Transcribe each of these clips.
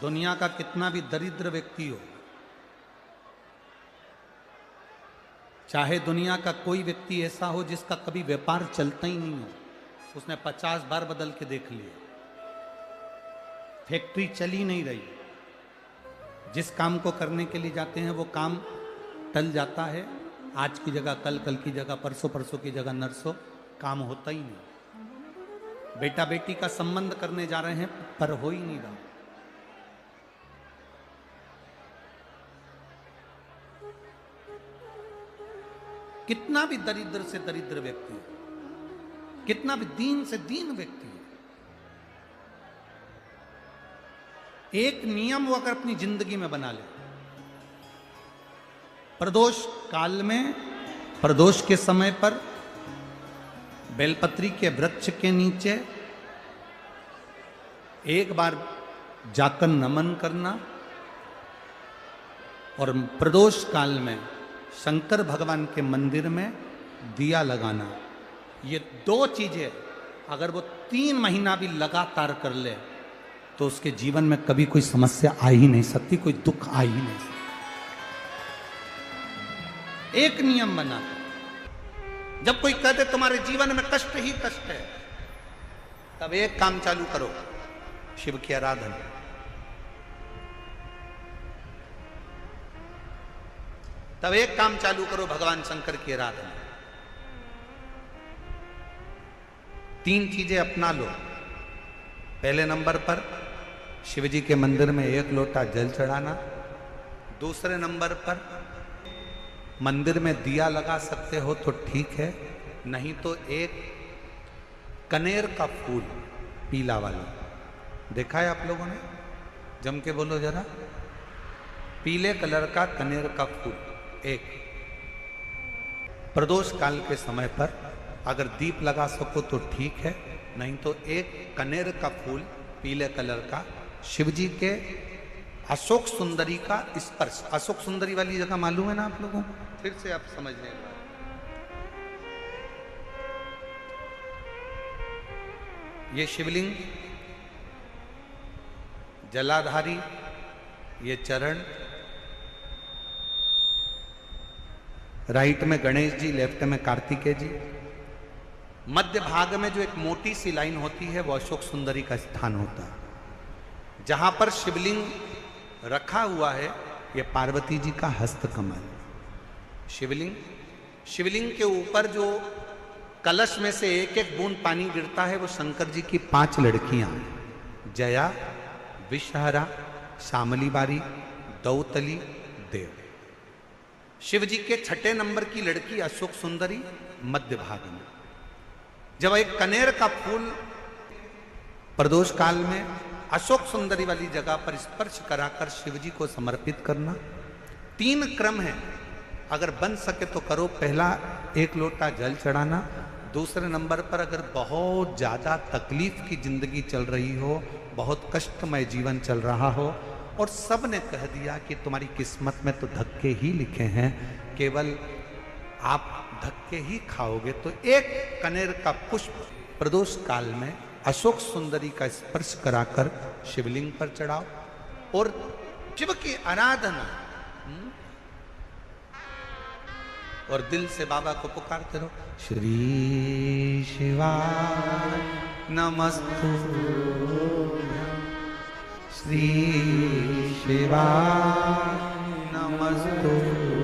दुनिया का कितना भी दरिद्र व्यक्ति हो, चाहे दुनिया का कोई व्यक्ति ऐसा हो जिसका कभी व्यापार चलता ही नहीं हो, उसने 50 बार बदल के देख लिया, फैक्ट्री चली नहीं रही, जिस काम को करने के लिए जाते हैं वो काम टल जाता है, आज की जगह कल, कल की जगह परसों, परसों की जगह नरसों, काम होता ही नहीं। बेटा बेटी का संबंध करने जा रहे हैं पर हो ही नहीं रहा। कितना भी दरिद्र से दरिद्र व्यक्ति हो, कितना भी दीन से दीन व्यक्ति हो, एक नियम वो अगर अपनी जिंदगी में बना ले, प्रदोष काल में, प्रदोष के समय पर बेलपत्री के वृक्ष के नीचे एक बार जाकर नमन करना और प्रदोष काल में शंकर भगवान के मंदिर में दिया लगाना, ये दो चीजें अगर वो 3 महीना भी लगातार कर ले तो उसके जीवन में कभी कोई समस्या आ ही नहीं सकती, कोई दुख आ ही नहीं सकता। एक नियम बना, जब कोई कहते तुम्हारे जीवन में कष्ट ही कष्ट है, तब एक काम चालू करो, शिव की आराधना। तब एक काम चालू करो, भगवान शंकर की आराधना। 3 चीजें अपना लो। पहले नंबर पर शिव जी के मंदिर में 1 लोटा जल चढ़ाना। दूसरे नंबर पर मंदिर में दिया लगा सकते हो तो ठीक है, नहीं तो एक कनेर का फूल पीला वाला, देखा है आप लोगों ने? जम के बोलो जरा। पीले कलर का कनेर का फूल एक, प्रदोष काल के समय पर अगर दीप लगा सको तो ठीक है, नहीं तो एक कनेर का फूल पीले कलर का, शिव जी के अशोक सुंदरी का स्पर्श। अशोक सुंदरी वाली जगह मालूम है ना आप लोगों को? फिर से आप समझ लें। ये शिवलिंग, जलाधारी, ये चरण, राइट में गणेश जी, लेफ्ट में कार्तिकेय जी, मध्य भाग में जो एक मोटी सी लाइन होती है वो अशोक सुंदरी का स्थान होता है। जहां पर शिवलिंग रखा हुआ है ये पार्वती जी का हस्त कमल। शिवलिंग के ऊपर जो कलश में से एक एक बूंद पानी गिरता है वो शंकर जी की 5 लड़कियां, जया, विषहरा, शामली बारी, दौतली, देव। शिव जी के 6ठे नंबर की लड़की अशोक सुंदरी मध्य भाग में। जब एक कनेर का फूल प्रदोष काल में अशोक सुंदरी वाली जगह पर स्पर्श कराकर शिव जी को समर्पित करना। 3 क्रम है, अगर बन सके तो करो। पहला 1 लोटा जल चढ़ाना। दूसरे नंबर पर अगर बहुत ज्यादा तकलीफ की जिंदगी चल रही हो, बहुत कष्टमय जीवन चल रहा हो और सब ने कह दिया कि तुम्हारी किस्मत में तो धक्के ही लिखे हैं, केवल आप धक्के ही खाओगे, तो एक कनेर का पुष्प प्रदोष काल में अशोक सुंदरी का स्पर्श कराकर शिवलिंग पर चढ़ाओ और शिव की आराधना और दिल से बाबा को पुकारते रहो, श्री शिवाय नमस्तुभ्यं, श्री शिवाय नमस्तुभ्यं।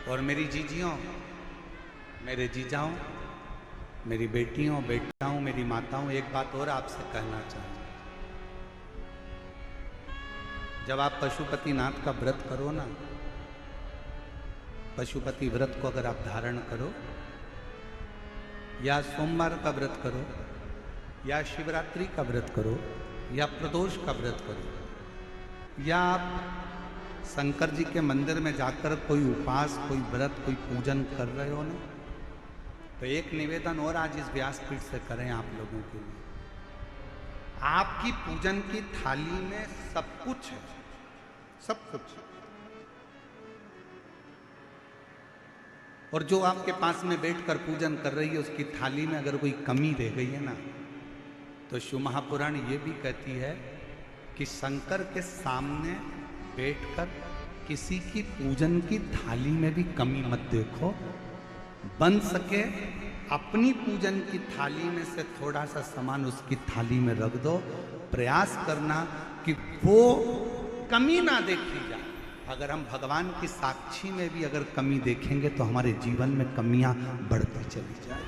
और मेरी जीजियों, मेरे जीजाओं, मेरी बेटियों, बेटाओं, मेरी माताओं, एक बात और आपसे कहना चाहूँ। जब आप पशुपतिनाथ का व्रत करो ना, पशुपति व्रत को अगर आप धारण करो, या सोमवार का व्रत करो, या शिवरात्रि का व्रत करो, या प्रदोष का व्रत करो, या आप शंकर जी के मंदिर में जाकर कोई उपास, कोई व्रत, कोई पूजन कर रहे हो ना, तो एक निवेदन और आज इस व्यासपीठ से करें आप लोगों के लिए। आपकी पूजन की थाली में सब कुछ है, सब कुछ। और जो आपके पास में बैठकर पूजन कर रही है उसकी थाली में अगर कोई कमी रह गई है ना, तो शिव महापुराण ये भी कहती है कि शंकर के सामने बैठकर किसी की पूजन की थाली में भी कमी मत देखो, बन सके अपनी पूजन की थाली में से थोड़ा सा सामान उसकी थाली में रख दो, प्रयास करना कि वो कमी ना देखी जाए। अगर हम भगवान की साक्षी में भी अगर कमी देखेंगे तो हमारे जीवन में कमियां बढ़ती चली जाए।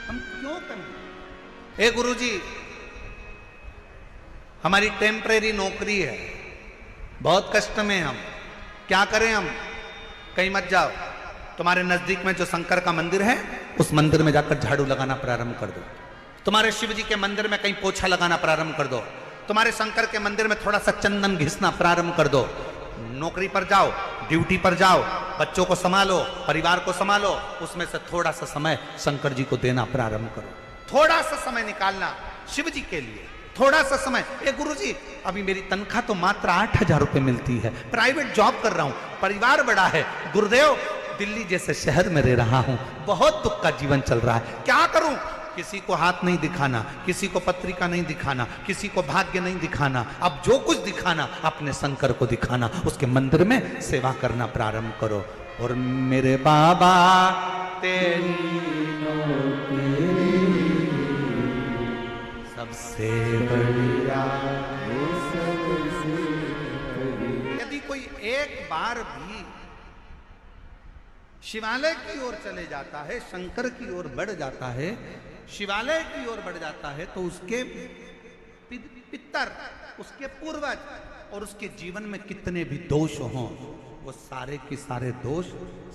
हम क्यों कमी? ए गुरुजी, हमारी टेम्परेरी नौकरी है, बहुत कष्ट में हम, क्या करें हम? कहीं मत जाओ, तुम्हारे नजदीक में जो शंकर का मंदिर है उस मंदिर में जाकर झाड़ू लगाना प्रारंभ कर दो। तुम्हारे शिव जी के मंदिर में कहीं पोछा लगाना प्रारंभ कर दो। तुम्हारे शंकर के मंदिर में थोड़ा सा चंदन घिसना प्रारंभ कर दो। नौकरी पर जाओ, ड्यूटी पर जाओ, बच्चों को संभालो, परिवार को संभालो, उसमें से थोड़ा सा समय शंकर जी को देना प्रारंभ करो। थोड़ा सा समय निकालना शिव जी के लिए, थोड़ा सा समय। ए गुरुजी, अभी मेरी तनख्वाह तो मात्र 8,000 रुपए मिलती है, प्राइवेट जॉब कर रहा हूं, परिवार बड़ा है, गुरुदेव दिल्ली जैसे शहर में रह रहा हूं, बहुत दुख का जीवन चल रहा है, क्या करूं? किसी को हाथ नहीं दिखाना, किसी को पत्रिका नहीं दिखाना, किसी को भाग्य नहीं दिखाना, अब जो कुछ दिखाना अपने शंकर को दिखाना, उसके मंदिर में सेवा करना प्रारंभ करो। और मेरे बाबा तेरी सबसे बढ़िया। यदि कोई एक बार भी शिवालय की ओर चले जाता है, शंकर की ओर बढ़ जाता है, शिवालय की ओर बढ़ जाता है, तो उसके पितर, उसके पूर्वज और उसके जीवन में कितने भी दोष हों, वो सारे के सारे दोष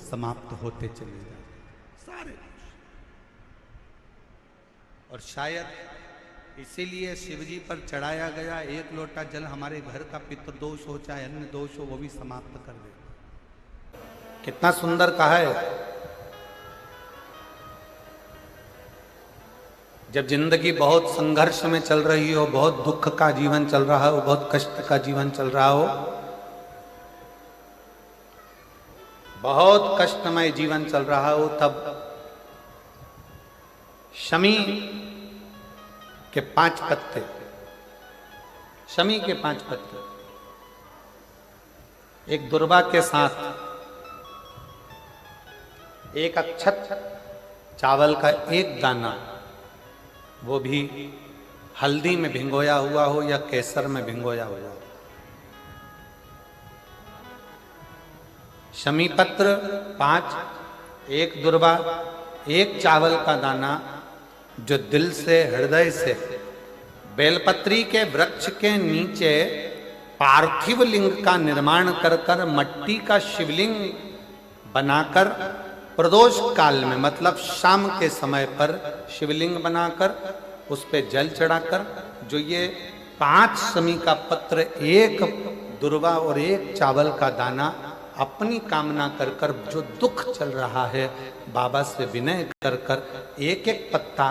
समाप्त होते चले जाते, सारे दोष। और शायद इसीलिए शिवजी पर चढ़ाया गया एक लोटा जल हमारे घर का पितृदोष हो चाहे अन्य दोष हो, वो भी समाप्त कर दे। कितना सुंदर कहा है। जब जिंदगी बहुत संघर्ष में चल रही हो, बहुत दुख का जीवन चल रहा हो, बहुत कष्ट का जीवन चल रहा हो, बहुत कष्टमय जीवन चल रहा हो, तब शमी के 5 पत्ते, शमी के 5 पत्ते एक दुर्वा के साथ एक अक्षत चावल का एक दाना, वो भी हल्दी में भिंगोया हुआ हो या केसर में भिंगोया हुआ हो, शमी पत्र 5, एक दुर्वा, एक चावल का दाना, जो दिल से हृदय से बेलपत्री के वृक्ष के नीचे पार्थिव लिंग का निर्माण कर कर मट्टी का शिवलिंग बनाकर प्रदोष काल में, मतलब शाम के समय पर शिवलिंग बनाकर उस पे जल चढ़ाकर, जो ये 5 शमी का पत्र, एक दुर्वा और एक चावल का दाना, अपनी कामना कर कर, जो दुख चल रहा है बाबा से विनय कर कर एक एक पत्ता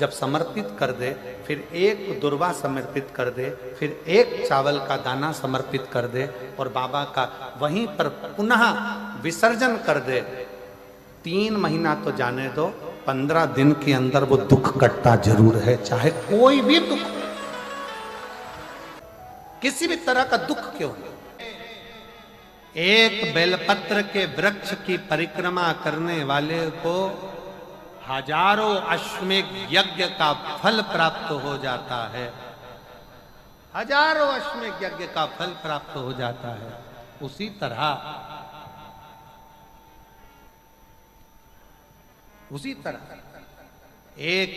जब समर्पित कर दे, फिर एक दुर्वा समर्पित कर दे, फिर एक चावल का दाना समर्पित कर दे और बाबा का वहीं पर पुनः विसर्जन कर दे, 3 महीना तो जाने दो, 15 दिन के अंदर वो दुख कटता जरूर है, चाहे कोई भी दुख, किसी भी तरह का दुख क्यों हो। एक बेलपत्र के वृक्ष की परिक्रमा करने वाले को हजारों अश्वमेध यज्ञ का फल प्राप्त हो जाता है, हजारों अश्वमेध यज्ञ का फल प्राप्त हो जाता है। उसी तरह एक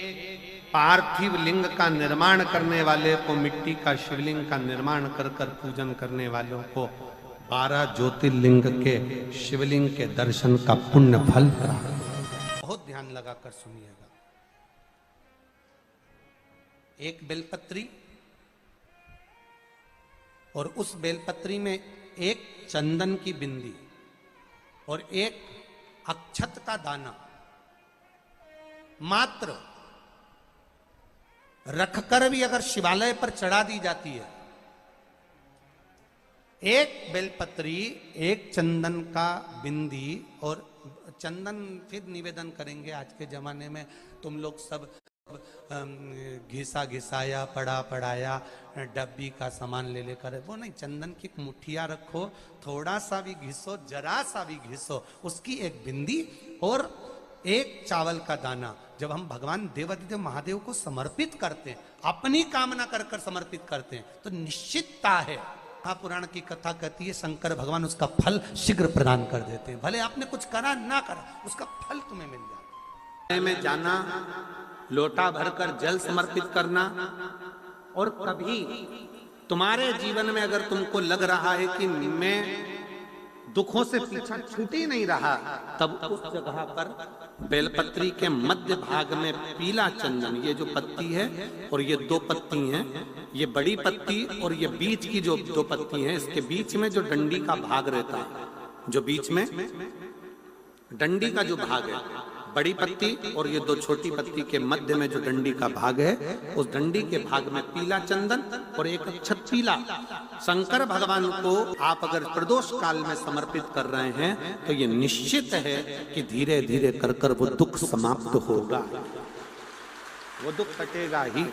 पार्थिव लिंग का निर्माण करने वाले को, मिट्टी का शिवलिंग का निर्माण कर कर पूजन करने वालों को 12 ज्योतिर्लिंग के शिवलिंग के दर्शन का पुण्य फल प्राप्त। बहुत ध्यान लगाकर सुनिएगा। एक बेलपत्री और उस बेलपत्री में एक चंदन की बिंदी और एक अक्षत का दाना मात्र रखकर भी अगर शिवालय पर चढ़ा दी जाती है, एक बेलपत्री, एक चंदन का बिंदी, और चंदन फिर निवेदन करेंगे। आज के जमाने में तुम लोग सब घिसा घिसाया पड़ा पड़ाया डब्बी का सामान ले लेकर, वो नहीं, चंदन की एक मुठिया रखो, थोड़ा सा भी घिसो, जरा सा भी घिसो, उसकी एक बिंदी और एक चावल का दाना जब हम भगवान देवाधिदेव महादेव को समर्पित करते हैं, अपनी कामना कर कर समर्पित करते हैं, तो निश्चितता है। महापुराण की कथा कहती है शंकर भगवान उसका फल शीघ्र प्रदान कर देते हैं। भले आपने कुछ करा ना करा, उसका फल तुम्हें मिल जाता है। में जाना, लोटा भरकर जल समर्पित करना, और कभी तुम्हारे जीवन में अगर तुमको लग रहा है कि मैं दुखों से पीछा छूट ही नहीं रहा, तब उस जगह पर बेलपत्री के मध्य भाग में पीला चंदन, ये जो पत्ती है और ये दो पत्ती हैं, ये बड़ी पत्ती और ये बीच की जो दो पत्ती हैं, इसके बीच में जो डंडी का भाग रहता है, जो बीच में डंडी का जो भाग है, बड़ी पत्ती और ये दो छोटी पत्ती के मध्य में जो डंडी का भाग है, उस डंडी के भाग में पीला चंदन और एक अक्षत पीला शंकर भगवान को आप अगर प्रदोष काल में समर्पित कर रहे हैं, तो ये निश्चित है कि धीरे धीरे कर कर वो दुख समाप्त होगा, वो दुख कटेगा ही।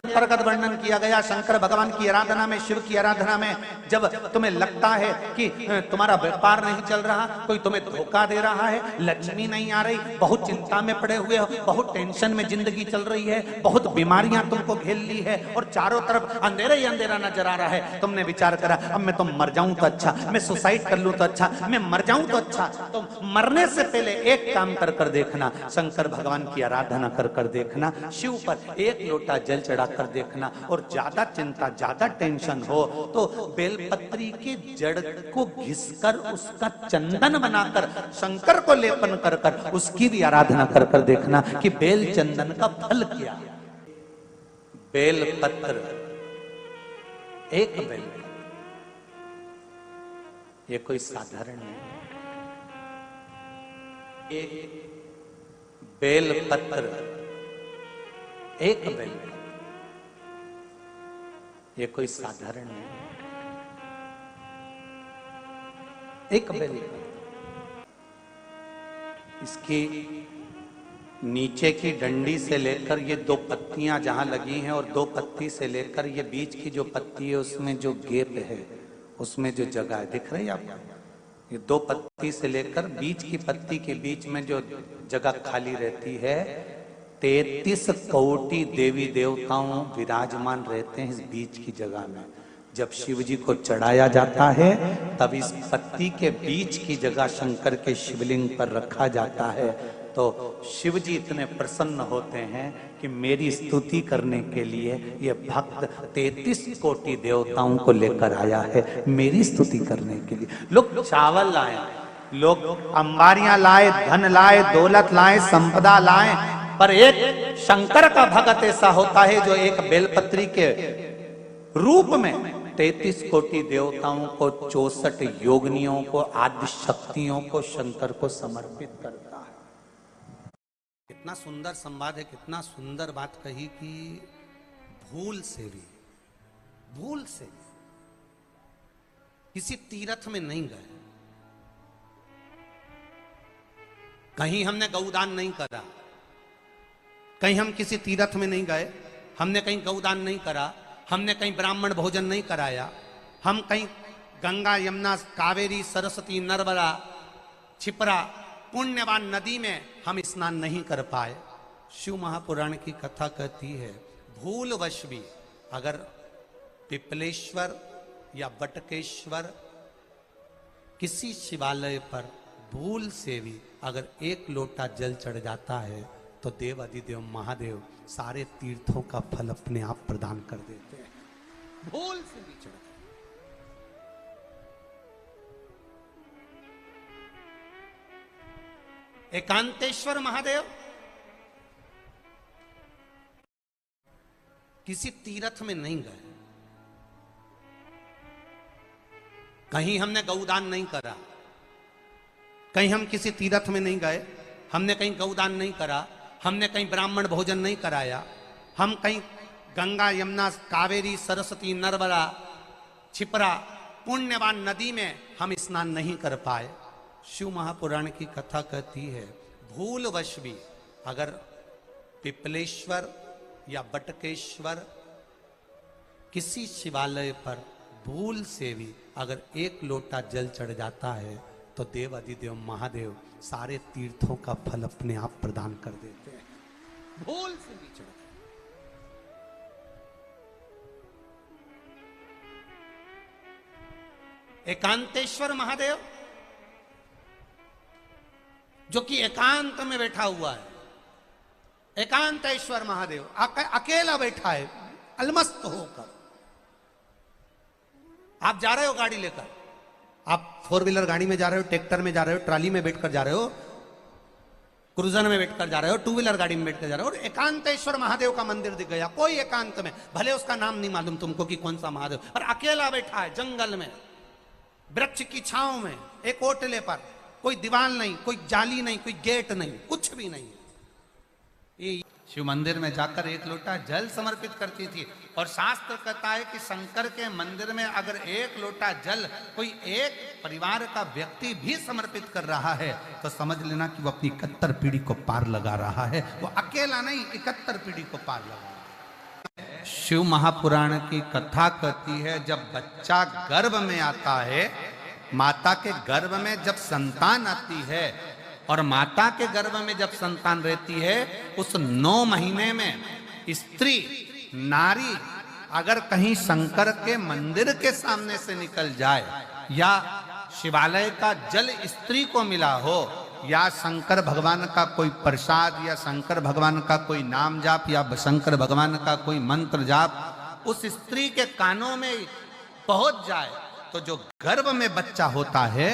प्रकट वर्णन किया गया शंकर भगवान की आराधना में, शिव की आराधना में, जब तुम्हें लगता है कि तुम्हारा व्यापार नहीं चल रहा, कोई तुम्हें धोखा दे रहा है, लक्ष्मी नहीं आ रही, बहुत चिंता में पड़े हुए हो, बहुत टेंशन में जिंदगी चल रही है, बहुत बीमारियां तुमको घेर ली है और चारों तरफ अंधेरा ही अंधेरा नजर आ रहा है, तुमने विचार करा अब मैं तो मर जाऊं तो अच्छा, मैं सुसाइड कर लूं तो अच्छा, मैं मर जाऊं तो अच्छा, तो मरने से पहले एक काम कर कर देखना, शंकर भगवान की आराधना कर कर देखना, शिव पर एक लोटा जल चढ़ा कर देखना, और ज्यादा चिंता ज्यादा टेंशन हो तो बेलपत्री के जड़ को घिसकर उसका चंदन बनाकर शंकर को लेपन कर कर उसकी भी आराधना कर कर देखना कि बेल चंदन का फल क्या। बेलपत्र, एक बेल, ये कोई साधारण नहीं, एक बेलपत्र, एक बेल, ये कोई साधारण नहीं, एक बेल। इसकी नीचे की डंडी से लेकर ये दो पत्तियां जहां लगी हैं, और दो पत्ती से लेकर ये बीच की जो पत्ती है उसमें जो गैप है, उसमें जो जगह है, दिख रही है आपको, ये दो पत्ती से लेकर बीच की पत्ती के बीच में जो जगह खाली रहती है, 33 कोटि देवी देवताओं विराजमान रहते हैं इस बीच की जगह में। जब शिव जी को चढ़ाया जाता है तब इस पत्ती के बीच की जगह शंकर के शिवलिंग पर रखा जाता है, तो शिव जी इतने प्रसन्न होते हैं कि मेरी स्तुति करने के लिए ये भक्त 33 कोटि देवताओं को लेकर आया है मेरी स्तुति करने के लिए। लोग चावल लाए, लोग अंबारियां लाए, धन लाए, दौलत लाए, संपदा लाए, पर एक शंकर का भगत ऐसा होता है जो एक बेलपत्री के रूप में 33 कोटि देवताओं को, 64 योगिनियों को, आदि शक्तियों को शंकर को समर्पित करता है। कितना सुंदर संवाद है, कितना सुंदर बात कही कि भूल से भी किसी तीर्थ में नहीं गए, कहीं हमने गौदान नहीं करा, कहीं हम किसी तीर्थ में नहीं गए, हमने कहीं गौदान नहीं करा, हमने कहीं ब्राह्मण भोजन नहीं कराया, हम कहीं गंगा यमुना कावेरी सरस्वती नर्मदा छिपरा पुण्यवान नदी में हम स्नान नहीं कर पाए। शिव महापुराण की कथा कहती है भूलवश भी अगर पिपलेश्वर या बटकेश्वर किसी शिवालय पर भूल से भी अगर एक लोटा जल चढ़ जाता है तो देव अधिदेव महादेव सारे तीर्थों का फल अपने आप प्रदान कर देते हैं, भूल से भी चढ़। एकांतेश्वर महादेव किसी तीर्थ में नहीं गए, कहीं हमने गौदान नहीं करा, कहीं हम किसी तीर्थ में नहीं गए, हमने कहीं गौदान नहीं करा, हमने कहीं ब्राह्मण भोजन नहीं कराया, हम कहीं गंगा यमुना कावेरी सरस्वती नर्मदा छिपरा पुण्यवान नदी में हम स्नान नहीं कर पाए। शिव महापुराण की कथा कहती है भूलवश भी अगर पिपलेश्वर या बटकेश्वर किसी शिवालय पर भूल से भी अगर एक लोटा जल चढ़ जाता है तो देव अधिदेव महादेव सारे तीर्थों का फल अपने आप प्रदान कर देते हैं। भूल से भी चढ़ एकांतेश्वर महादेव जो कि एकांत में बैठा हुआ है, एकांतेश्वर महादेव अकेला बैठा है अलमस्त होकर। आप जा रहे हो गाड़ी लेकर, आप 4 व्हीलर गाड़ी में जा रहे हो, ट्रैक्टर में जा रहे हो, ट्रॉली में बैठकर जा रहे हो, क्रूजर में बैठकर जा रहे हो, 2 व्हीलर गाड़ी में बैठकर जा रहे हो, और एकांतेश्वर महादेव का मंदिर दिख गया कोई एकांत में, भले उसका नाम नहीं मालूम तुमको कि कौन सा महादेव, और अकेला बैठा है जंगल में वृक्ष की छांव में एक ओटले पर, कोई दीवार नहीं, कोई जाली नहीं, कोई गेट नहीं, कुछ भी नहीं। ये शिव मंदिर में जाकर एक लोटा जल समर्पित करती थी। और शास्त्र कहता है कि शंकर के मंदिर में अगर एक लोटा जल कोई एक परिवार का व्यक्ति भी समर्पित कर रहा है तो समझ लेना कि वो अपनी 71 पीढ़ी को पार लगा रहा है। वो अकेला नहीं, 71 पीढ़ी को पार लगा रहा है। शिव महापुराण की कथा कहती है जब बच्चा गर्भ में आता है, माता के गर्भ में जब संतान आती है और माता के गर्भ में जब संतान रहती है, उस 9 महीने में स्त्री नारी अगर कहीं शंकर के मंदिर के सामने से निकल जाए, या शिवालय का जल स्त्री को मिला हो, या शंकर भगवान का कोई प्रसाद, या शंकर भगवान का कोई नाम जाप, या शंकर भगवान का कोई मंत्र जाप उस स्त्री के कानों में पहुंच जाए, तो जो गर्भ में बच्चा होता है